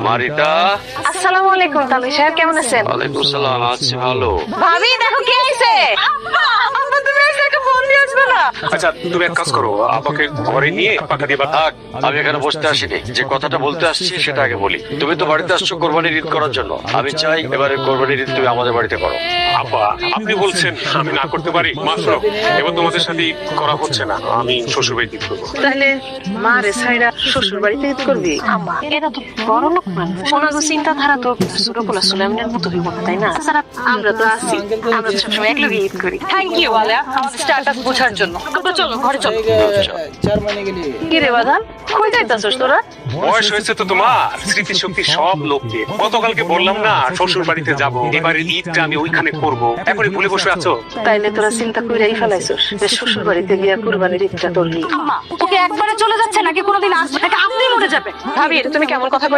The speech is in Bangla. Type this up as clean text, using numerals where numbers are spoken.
মারিতা। আসসালামু আলাইকুম তালুই সাহেব, কেমন আছেন? ওয়ালাইকুম সালাম, আছি ভালো। ভাবি দেখো কে আইছে। আব্বা তুমি আজকে একটা ফোন দিয়ে আসবে না? আচ্ছা তুমি এক কাজ করো, আপাকে ঘরে নিয়ে পাকা দিয়ে থাক, আমি এখানে বসতে আসিনি, যে কথাটা বলতে আসছি সেটা আগে বলি। তুমি তো বাড়িতে আসছো কোরবানির ঈদ করার জন্য, আমি চাই এবারে কোরবানির ঈদ তুমি আমাদের বাড়িতে করো। আপা আপনি বলছেন আমি না করতে পারি? মাত্র এবার তোমাদের সাথে ঈদ করা হচ্ছে না, আমি শ্বশুর বাড়িতে ঈদ করবো। তাহলে মারে ছাইরা শ্বশুর বাড়িতে ঈদ করবি? আম্মা এটা তো বড় লোক মানুষ, ওনাগো চিন্তাধারা তো ছোট পোলা সুলাইমানের মতো হইব না, তাই না? তাছাড়া আমরা তো আছি, আমরা তো সবসময় একলগে ঈদ করি। থ্যাংক ইউ আলিয়া আমাদের স্ট্যাটাস বোঝার জন্য। আমরা চলো ঘরে চলো। 4 महीने के लिए। কি রে বাদান, কই যাইতাছস তোরা? বয়স হয়েছে তো তোমার, স্মৃতিশক্তি সব লোককে। গতকালকে বললাম না শ্বশুর বাড়িতে যাব, এবারে ঈদটা আমি ওইখানে করব, এখনই ভুলে বসে আছো? তাইলে তোরা চিন্তা কইরাই ফেলাইছস যে শ্বশুর বাড়িতে গিয়া কুরবানির ঈদটা করবি। আম্মা ওকে একবারে চলে যাচ্ছে নাকি কোনোদিন আসবে নাকি আপনি মরে যাবে? ভাবি এটা তুমি কেমন কথা কইলে?